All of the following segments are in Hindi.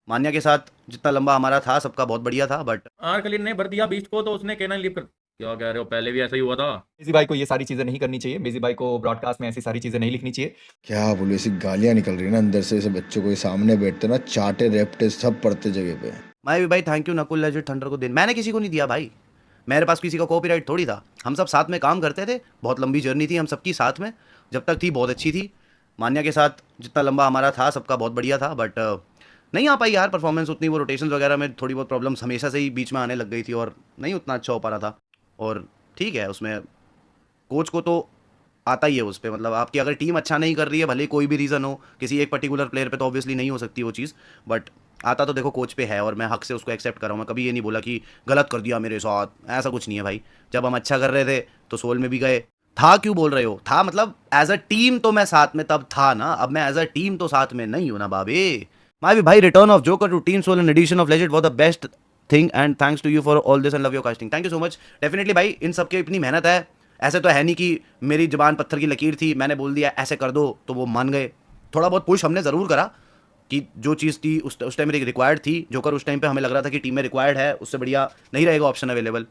मान्या के साथ जितना लंबा हमारा था सबका बहुत बढ़िया था, बट आर्कलिन ने भर दिया बीस्ट को, तो उसने केना लिप क्या कह रहे हो, पहले भी ऐसा ही हुआ था। बेजी भाई को ये सारी चीजें नहीं करनी चाहिए, बेजी भाई को ब्रॉडकास्ट में ऐसी सारी चीजें नहीं लिखनी चाहिए। क्या बोलूं, ऐसी गालियां निकल रही है ना अंदर से, ऐसे बच्चों को ये सामने बैठते ना चाटे रेपटे सब पढ़ते जगह पे। मैं भी भाई thank you Nakul legend thunder को दिन मैंने किसी को नहीं दिया भाई। मेरे पास किसी का कॉपीराइट थोड़ी था, हम सब साथ में काम करते थे, बहुत लंबी जर्नी थी हम सबकी साथ में, जब तक थी बहुत अच्छी थी। मान्या के साथ जितना लंबा हमारा था सबका बहुत बढ़िया था, बट नहीं आ पाई यार परफॉर्मेंस उतनी, वो रोटेशंस वगैरह में थोड़ी बहुत प्रॉब्लम्स हमेशा से ही बीच में आने लग गई थी और नहीं उतना अच्छा हो पा रहा था। और ठीक है, उसमें कोच को तो आता ही है उस पे, मतलब आपकी अगर टीम अच्छा नहीं कर रही है, भले कोई भी रीज़न हो, किसी एक पर्टिकुलर प्लेयर पे तो ऑब्वियसली नहीं हो सकती वो चीज़, बट आता तो देखो कोच पे है और मैं हक से उसको एक्सेप्ट कर रहा हूँ। मैं कभी ये नहीं बोला कि गलत कर दिया मेरे साथ, ऐसा कुछ नहीं है भाई। जब हम अच्छा कर रहे थे तो सोल में भी गए। था क्यों बोल रहे हो, था मतलब एज अ टीम तो मैं साथ में तब था ना, अब मैं एज अ टीम तो साथ में नहीं हूँ ना बाबे। माय भी भाई, return of joker to team soul and addition of legend was the best thing and thanks to you for all this and love your casting. Thank you so much. Definitely भाई, इन सबके इतनी मेहनत है, ऐसे तो है नहीं कि मेरी जुबान पत्थर की लकीर थी, मैंने बोल दिया ऐसे कर दो तो वो मान गए। थोड़ा बहुत पुश हमने ज़रूर करा कि जो चीज़ थी उस टाइम रिक्वायर्ड थी, जोकर उस टाइम पे हमें लग रहा था कि टीम में रिक्वायर्ड है, उससे बढ़िया नहीं रहेगा ऑप्शन अवेलेबल।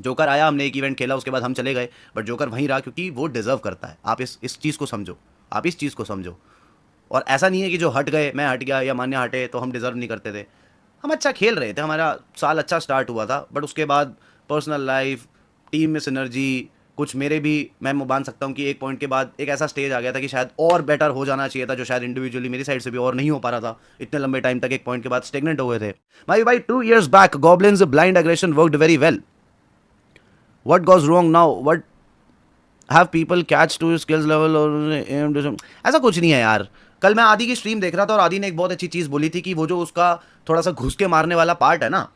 जोकर आया, हमने एक इवेंट खेला, उसके बाद हम चले गए, बट जोकर वहीं रहा क्योंकि वो डिज़र्व करता है। आप इस चीज़ को समझो, आप इस चीज़ को समझो। और ऐसा नहीं है कि जो हट गए, मैं हट गया या मान्य हटे तो हम डिज़र्व नहीं करते थे। हम अच्छा खेल रहे थे, हमारा साल अच्छा स्टार्ट हुआ था, बट उसके बाद पर्सनल लाइफ, टीम में सिनर्जी, कुछ मेरे भी, मैं मान सकता हूँ कि एक पॉइंट के बाद एक ऐसा स्टेज आ गया था कि शायद और बेटर हो जाना चाहिए था, जो शायद इंडिविजुअली मेरी साइड से भी और नहीं हो पा रहा था इतने लंबे टाइम तक। एक पॉइंट के बाद स्टेगनेंट हो गए थे। भाई 2 years back goblins blind aggression worked very well. What goes wrong now, what have people catch to skills level और ऐसा कुछ नहीं है यार। कल मैं आदि की स्ट्रीम देख रहा था और आदि ने एक बहुत अच्छी चीज़ बोली थी कि वो जो उसका थोड़ा सा घुस के मारने वाला पार्ट है ना,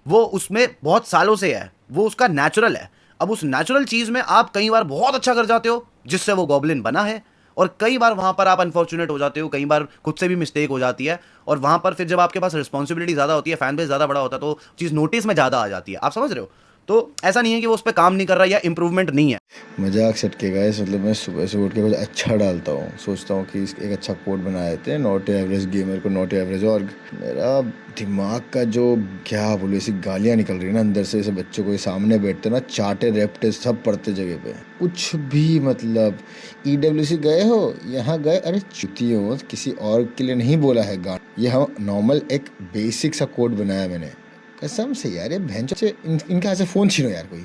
वो उसमें बहुत सालों से है, वो उसका नेचुरल है। अब उस नेचुरल चीज़ में आप कई बार बहुत अच्छा कर जाते हो जिससे वो गॉब्लिन बना है, और कई बार वहाँ पर आप अनफॉर्चुनेट हो जाते हो, कई बार खुद से भी मिस्टेक हो जाती है, और वहाँ पर फिर जब आपके पास रिस्पॉन्सिबिलिटी ज़्यादा होती है, फैन बेस ज़्यादा बड़ा होता है, तो चीज़ नोटिस में ज़्यादा आ जाती है। आप समझ रहे हो? तो ऐसा नहीं है कि वो उस पर काम नहीं कर रहा या इंप्रूवमेंट नहीं है। मजाक सटके गाइस, मतलब मैं सुबह से उठ के कुछ अच्छा डालता हूँ, सोचता हूँ कि एक अच्छा कोड बना देते हैं, नॉट एवरेज गेमर को नॉट एवरेज। और मेरा दिमाग का जो, क्या बोलूं, ऐसी गालियां निकल रही है ना अंदर से, ऐसे बच्चों को ये सामने बैठते ना चाटे रेपटे सब पढ़ते जगह पे, कुछ भी मतलब। ईडब्ल्यूसी गए हो, यहाँ गए, अरे चुती हो, किसी और के लिए नहीं बोला है गान, ये हम नॉर्मल एक बेसिक सा कोड बनाया मैंने, कसम से यार। ये भैंचो से इनके हाथ से फ़ोन छीनो यार कोई।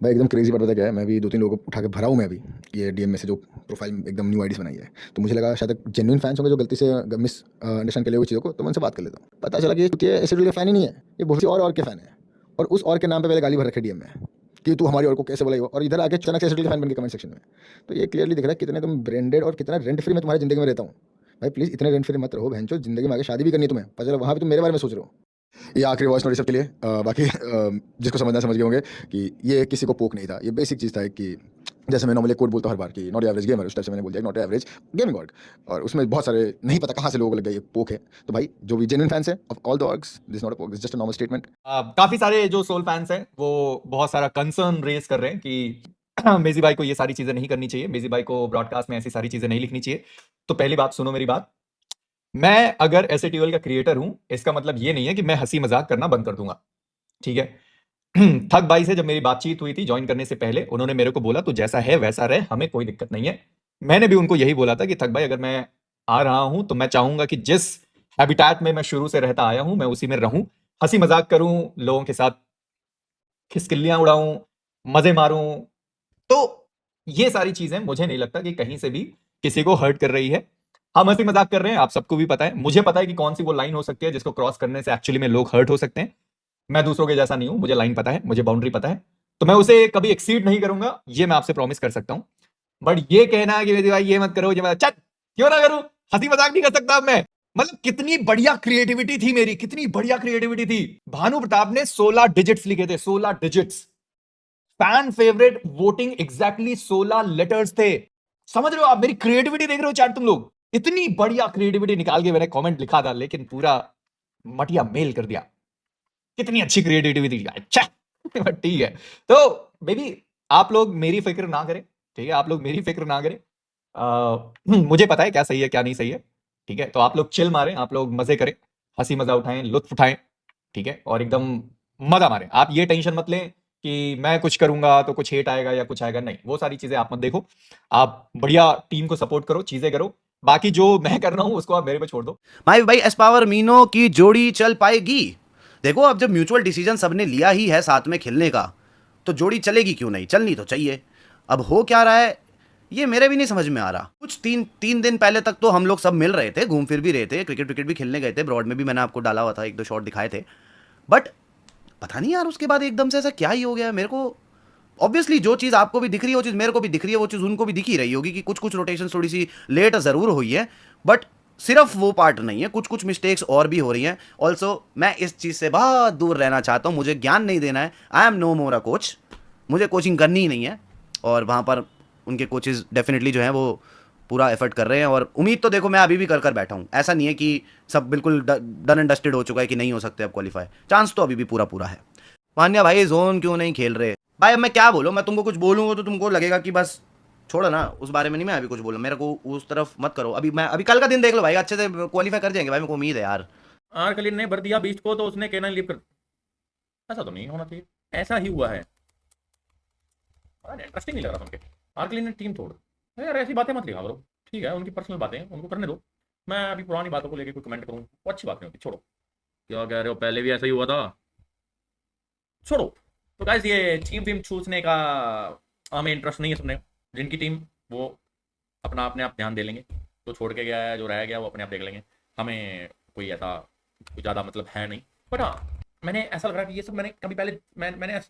भाई एकदम क्रेजी बात पता क्या है, मैं भी 2-3 लोगों को उठा के भरा हूँ मैं अभी ये डीएम में से, जो प्रोफाइल एकदम न्यू आईडीज बनाई है। तो मुझे लगा शायद जेन्युइन फैंस होंगे जो गलती से मिस अंडरस्टैंड कर लिए हुए चीज़ों को, तो मैं उनसे बात कर लेता हूँ। पता चला कि ये एसिड के फ़ैन ही नहीं है, ये बहुत सी और के फ़ैन है, और उस और के नाम पर पहले गाली भर रखे डीएम में कि तू हमारी और को कैसे बुलाई, और इधर आके अचानक से एसिड के फ़ैन बन के कमेंट सेक्शन में। तो ये क्लियरली दिख रहा है कितने तुम ब्रांडेड और कितना रेंट फ्री में तुम्हारी ज़िंदगी में रहता हूँ। भाई प्लीज़ इतने रेंट फ्री मत रहो भैंचो, ज़िंदगी में आगे शादी भी करनी है तुम्हें, पता चला वहाँ भी तुम मेरे बारे में सोच रहे हो। ये आखिरी वॉइस नोट सबके लिए, बाकी जिसको समझना समझ गए होंगे कि ये किसी को पोक नहीं था, ये बेसिक चीज़ था कि जैसे मैं नॉर्मली कोड बोलता हूँ हर बार कि नॉट एवरेज गेमर, उस टाइप से मैंने बोल दिया नॉट एवरेज गेमिंग ऑर्ग, और उसमें बहुत सारे नहीं पता कहाँ से लोगों को लग गया ये पोक है। तो भाई जो भी जेन्युइन फैंस है of all the orgs, this not a poke, this just a normal statement. काफी सारे जो सोल फैंस हैं वो बहुत सारा कंसर्न रेज कर रहे हैं कि मेजी भाई को ये सारी चीजें नहीं करनी चाहिए, मेजी भाई को ब्रॉडकास्ट में ऐसी सारी चीजें नहीं लिखनी चाहिए। तो पहली बात सुनो मेरी बात, मैं अगर एसएटीएल का क्रिएटर हूं, इसका मतलब ये नहीं है कि मैं हंसी मजाक करना बंद कर दूंगा, ठीक है। थक भाई से जब मेरी बातचीत हुई थी ज्वाइन करने से पहले, उन्होंने मेरे को बोला तू जैसा है वैसा रहे, हमें कोई दिक्कत नहीं है। मैंने भी उनको यही बोला था कि थक भाई अगर मैं आ रहा हूं तो मैं चाहूंगा कि जिस हैबिटेट में मैं शुरू से रहता आया हूं मैं उसी में रहूं, हंसी मजाक करूं, लोगों के साथ खिसकिल्लियां उड़ाऊं, मजे मारूं। तो ये सारी चीजें मुझे नहीं लगता कि कहीं से भी किसी को हर्ट कर रही है। हम हंसी मजाक कर रहे हैं, आप सबको भी पता है, मुझे पता है कि कौन सी वो लाइन हो सकती है जिसको क्रॉस करने से एक्चुअली में लोग हर्ट हो सकते हैं। मैं दूसरों के जैसा नहीं हूं, मुझे लाइन पता है, मुझे बाउंड्री पता है, तो मैं उसे कभी एक्सीड नहीं करूंगा, ये मैं आपसे प्रॉमिस कर सकता हूं। बट ये कहना है कि मेरी भाई ये मत करो, ये मत, चल क्यों ना करूं, हंसी मजाक नहीं कर सकता अब मैं। मतलब कितनी बढ़िया क्रिएटिविटी थी मेरी, कितनी बढ़िया क्रिएटिविटी थी। भानु प्रताप ने 16 डिजिट्स लिखे थे, 16 digits. Fan favourite voting exactly 16 letters थे। समझ रहे हो आप, मेरी क्रिएटिविटी देख रहे हो चैट तुम लोग, इतनी बढ़िया क्रिएटिविटी निकाल के मैंने कमेंट लिखा था, लेकिन पूरा मटिया मेल कर दिया। कितनी अच्छी क्रिएटिविटी थी, अच्छा। बट ठीक है, तो बेबी आप लोग मेरी फिक्र ना करें, ठीक है, आप लोग मेरी फिक्र ना करें। मुझे पता है क्या सही है क्या नहीं सही है, ठीक है। तो आप लोग चिल मारें, आप लोग मजे करें, हंसी मजा उठाएं, लुत्फ उठाएं, ठीक है, और एकदम मजा मारें। आप ये टेंशन मत लें कि मैं कुछ करूंगा तो कुछ हेट आएगा या कुछ आएगा, नहीं, वो सारी चीजें आप मत देखो। आप बढ़िया टीम को सपोर्ट करो, चीजें करो, बाकी जो मैं कर रहा हूं उसको आप मेरे पे छोड़ दो। भाई एस्पावर मीनो की जोड़ी चल पाएगी? देखो, अब जब म्यूचुअल डिसीजन सबने लिया ही है साथ में खेलने का, तो जोड़ी चलेगी क्यों नहीं, चलनी तो चाहिए। अब हो क्या रहा है ये मेरे भी नहीं समझ में आ रहा। कुछ तीन दिन पहले तक तो हम लोग सब मिल रहे थे, घूम फिर भी रहे थे, क्रिकेट भी खेलने गए थे, ब्रॉड में भी मैंने आपको डाला हुआ था, 1-2 शॉट दिखाए थे, बट पता नहीं यार उसके बाद एकदम से ऐसा क्या ही हो गया मेरे को। ऑब्वियसली जो चीज़ आपको भी दिख रही है वो चीज़ मेरे को भी दिख रही है, वो चीज़ उनको भी दिख ही रही होगी कि कुछ रोटेशन थोड़ी सी लेट ज़रूर हुई है, बट सिर्फ वो पार्ट नहीं है, कुछ मिस्टेक्स और भी हो रही हैं। ऑल्सो मैं इस चीज़ से बहुत दूर रहना चाहता हूँ, मुझे ज्ञान नहीं देना है। I am no more a coach, मुझे कोचिंग करनी ही नहीं है, और वहाँ पर उनके कोचेज़ डेफिनेटली जो हैं वो पूरा एफर्ट कर रहे हैं, और उम्मीद तो देखो मैं अभी भी कर बैठा हूँ। ऐसा नहीं है कि सब बिल्कुल डन एंड डस्टेड हो चुका है कि नहीं हो सकते अब क्वालिफाई, चांस तो अभी भी पूरा है। मान्या भाई जोन क्यों नहीं खेल रहे भाई? अब मैं क्या बोलूँ, मैं तुमको कुछ बोलूँगा तो तुमको लगेगा कि बस छोड़ो ना, उस बारे में नहीं मैं अभी कुछ बोलूँ, मेरे को उस तरफ मत करो। अभी कल का दिन देख लो भाई, अच्छे से क्वालिफाई कर जाएंगे भाई, मेरे को उम्मीद है यार। आर्कलिन ने भर दिया बीस्ट को तो उसने केना लीव कर, ऐसा तो नहीं होना चाहिए, ऐसा ही हुआ है। इंटरेस्टिंग नहीं लग रहा सुन के। आर्कलिन ने टीम तोड़, यार ऐसी बातें मत लिखा करो, ठीक है, उनकी पर्सनल बातें उनको करने दो। मैं अभी पुरानी बातों को लेकर कोई कमेंट करूँ वो अच्छी बात नहीं होती, छोड़ो। क्या कह रहे हो, पहले भी ऐसा ही हुआ था, छोड़ो। तो गाइस ये टीम टीम चूजने का हमें इंटरेस्ट नहीं है सुनने। जिनकी टीम वो अपने आप ध्यान दे लेंगे, जो छोड़ के गया है, जो रह गया वो अपने आप देख लेंगे, हमें कोई ऐसा ज़्यादा मतलब है नहीं। बट हाँ, मैंने ऐसा लग रहा है कि ये सब मैंने कभी पहले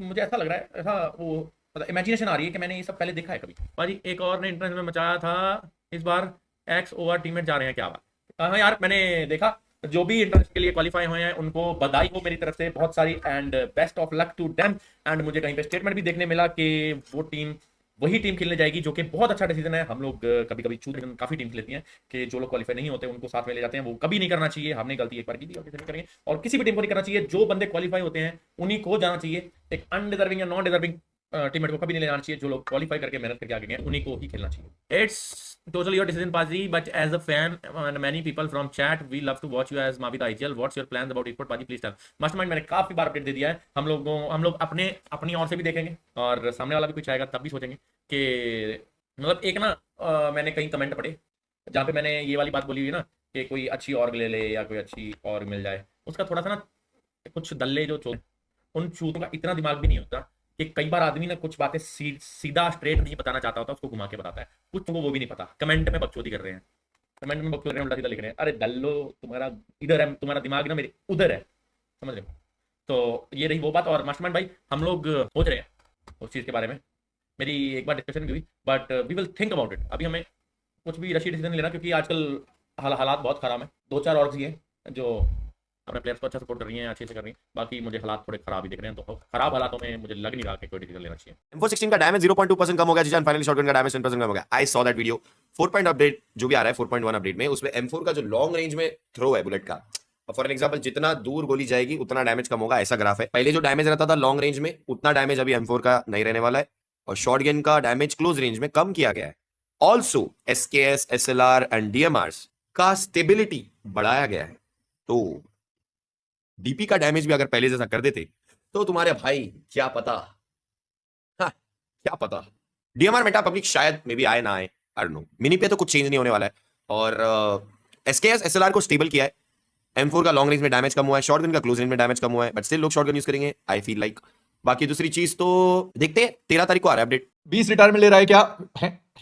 मुझे ऐसा लग रहा है, ऐसा वो मतलब इमेजिनेशन आ रही है कि मैंने ये सब पहले देखा है कभी। भाजी एक और ने इंटरनेट में मचाया था, इस बार एक्स ओवर टीममेट जा रहे हैं, क्या बात। हाँ यार, मैंने देखा जो भी इंटरनेट के लिए क्वालिफाई हुए हैं उनको बधाई हो मेरी तरफ से बहुत सारी, and best of luck to them. And मुझे कहीं पे स्टेटमेंट भी देखने मिला कि वो टीम वही टीम खेलने जाएगी, जो कि बहुत अच्छा डिसीजन है। हम लोग कभी कभी काफी टीम लेती हैं कि जो लोग क्वालिफाई नहीं होते उनको साथ में ले जाते हैं, वो कभी नहीं करना चाहिए। हमने गलती एक बार की थी और किसी नहीं करेंगे, और किसी भी टीम को नहीं करना चाहिए। जो बंदे क्वालिफाई होते हैं उन्हीं को जाना चाहिए, एक अनडिजर्विंग या नॉन डिजर्विंग टीममेट को कभी नहीं ले जाना चाहिए। जो लोग क्वालिफाई करके मेहनत करके आगे गए उन्हीं को ही खेलना चाहिए। It's totally your decision, Paji, but as a fan and many people from chat, we love to watch you as Mavi the IGL. What's your plans about esports, Paji? Please tell. Mastermind मैंने काफी बार अपडेट दे दिया है। हम लोग अपनी ओर से भी देखेंगे और सामने वाला भी कुछ आएगा तब भी सोचेंगे कि मतलब एक ना मैंने कहीं कमेंट पढ़े जहाँ पे मैंने ये वाली बात बोली हुई ना कि कोई अच्छी ऑर्ग ले ले या कोई अच्छी ऑर्ग मिल जाए, उसका थोड़ा सा ना कुछ दल्ले जो उन चूतों का इतना दिमाग भी नहीं होता कि कई बार आदमी ना कुछ बातें सीधा स्ट्रेट नहीं बताना चाहता होता, उसको घुमा के बताता है। कुछ को वो भी नहीं पता, कमेंट में बकचोदी कर रहे हैं, कमेंट में बकचोदी उल्टा सीधा लिख रहे हैं। अरे दल्लो, तुम्हारा इधर है, तुम्हारा दिमाग ना मेरे उधर है, समझ रहे हो। तो ये रही वो बात। और मास्टरमाइंड भाई हम लोग सोच रहे हैं उस चीज़ के बारे में, मेरी एक बार डिस्कशन भी हुई, but we will think about it. अभी हमें कुछ भी रशी डिसीजन नहीं लेना, क्योंकि आजकल हालात बहुत खराब है। 2-4 ऑर्ग्स ही हैं जो अपने प्लेयर्स को अच्छा सपोर्ट कर रही हैं, अच्छे से कर रही हैं। बाकी मुझे हालात थोड़े खराब ही दिख रहे हैं, तो खराब हालातों में मुझे लग नहीं रहा कि कोई डिसीजन लेना चाहिए। M416 का डैमेज 0.2% कम हो गया, जिजान फाइनली शॉटगन का डैमेज 10% कम हो गया। I saw that video. 4 update जो भी आ रहा है 4.1 अपडेट में, उसमें M4 का जो लॉन्ग रेंज में थ्रो है बुलेट का, फॉर एन एग्जांपल जितना दूर गोली जाएगी उतना डैमेज कम होगा, ऐसा ग्राफ है। पहले जो डैमेज रहता था लॉन्ग रेंज में उतना डैमेज अभी M4 का नहीं रहने वाला है, और शॉटगन का डैमेज क्लोज रेंज में कम किया गया है। Also SKS, SLR and DMRs का स्टेबिलिटी बढ़ाया गया है। तो डीपी का डैमेज भी अगर पहले जैसा कर देते तो तुम्हारे भाई क्या पता, हाँ, क्या पता DMR मेटा पब्लिक शायद मे बी आए ना आए, आई डोंट नो। मिनी पे तो कुछ चेंज नहीं होने वाला है, और SKS, SLR को स्टेबल किया है। M4 का लॉन्ग रेंज में डैमेज कम हुआ है, शॉटगन का क्लोज रेंज में डैमेज कम हुआ है, बट स्टिल लोग शॉटगन यूज करेंगे, आई फील लाइक। बाकी दूसरी चीज तो देखते हैं, 13 तारीख को आ रहा है अपडेट। 20 रिटायरमेंट ले रहा है क्या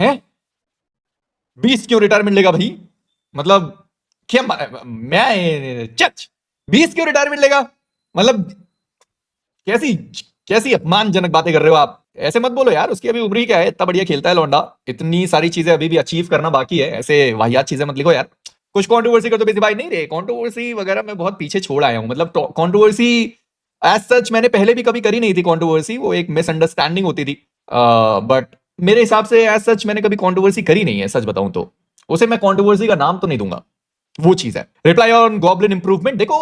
है? 20 क्यों रिटायरमेंट लेगा भाई? मतलब क्या मैं चच 20 क्यों रिटायरमेंट लेगा? मतलब कैसी अपमानजनक बातें कर रहे हो आप? ऐसे मत बोलो यार, उसकी अभी उम्र ही क्या है, इतना बढ़िया खेलता है लौंडा, इतनी सारी चीजें अभी भी अचीव करना बाकी है। ऐसे वाहियात चीजें मत लिखो यार। कुछ कंट्रोवर्सी कर तो बेसी भाई नहीं रे, कंट्रोवर्सी वगैरह मैं बहुत पीछे छोड़ आया हूं। मतलब कंट्रोवर्सी एज सच मैंने पहले भी कभी करी नहीं थी कंट्रोवर्सी, वो एक मिसअंडरस्टैंडिंग होती थी। बट मेरे हिसाब से एज सच मैंने कभी कंट्रोवर्सी करी नहीं है, सच बताऊं तो उसे मैं कंट्रोवर्सी का नाम तो नहीं दूंगा, वो चीज है। रिप्लाई ऑन गॉब्लिन इंप्रूवमेंट, देखो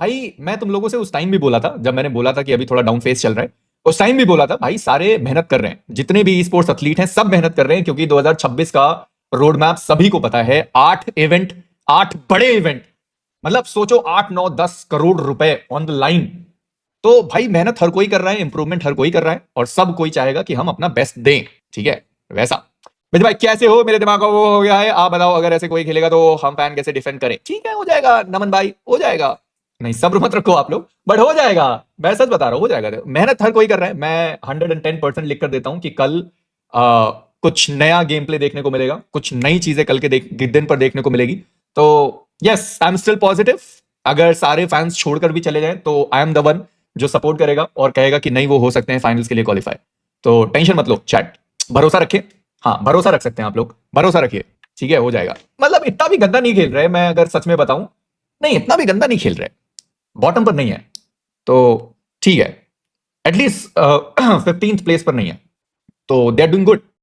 भाई मैं तुम लोगों से उस टाइम भी बोला था, जब मैंने बोला था कि अभी थोड़ा डाउन फेस चल रहा है, उस टाइम भी बोला था भाई सारे मेहनत कर रहे हैं, जितने भी स्पोर्ट्स एथलीट हैं सब मेहनत कर रहे हैं, क्योंकि 2026 का रोड मैप सभी को पता है। 8 बड़े इवेंट मतलब सोचो 8-9-10 करोड़ रुपए ऑन द लाइन। तो भाई मेहनत हर कोई कर रहा है, इंप्रूवमेंट हर कोई कर रहा है, और सब कोई चाहेगा कि हम अपना बेस्ट दें, ठीक है। वैसा मेरे भाई कैसे हो, मेरे दिमाग का वो हो गया है, आप बताओ अगर ऐसे कोई खेलेगा तो हम फैन कैसे डिफेंड करें। ठीक है, हो जाएगा नमन भाई, हो जाएगा। नहीं सब्र मत रखो आप लोग, बट हो जाएगा, मैं सच बता रहा हूं, हो जाएगा। मेहनत हर कोई कर रहा है। मैं 110% लिख कर देता हूं कि कल कुछ नया गेम प्ले देखने को मिलेगा, कुछ नई चीजें कल के दिन पर देखने को मिलेगी। तो yes, I am still positive. अगर सारे फैंस छोड़कर भी चले जाएं तो आई एम द वन जो सपोर्ट करेगा और कहेगा कि नहीं वो हो सकते हैं फाइनल्स के लिए क्वालिफाई। तो टेंशन मत लो चैट, भरोसा रखिए। हाँ, भरोसा रख सकते हैं आप लोग, भरोसा रखिए, ठीक है, हो जाएगा। मतलब इतना भी गंदा नहीं खेल रहे, मैं अगर सच में बताऊं, नहीं इतना भी गंदा नहीं खेल रहे, बॉटम पर नहीं है तो ठीक है, एटलीस्ट 15th प्लेस पर नहीं है, तो दे आर डूइंग गुड।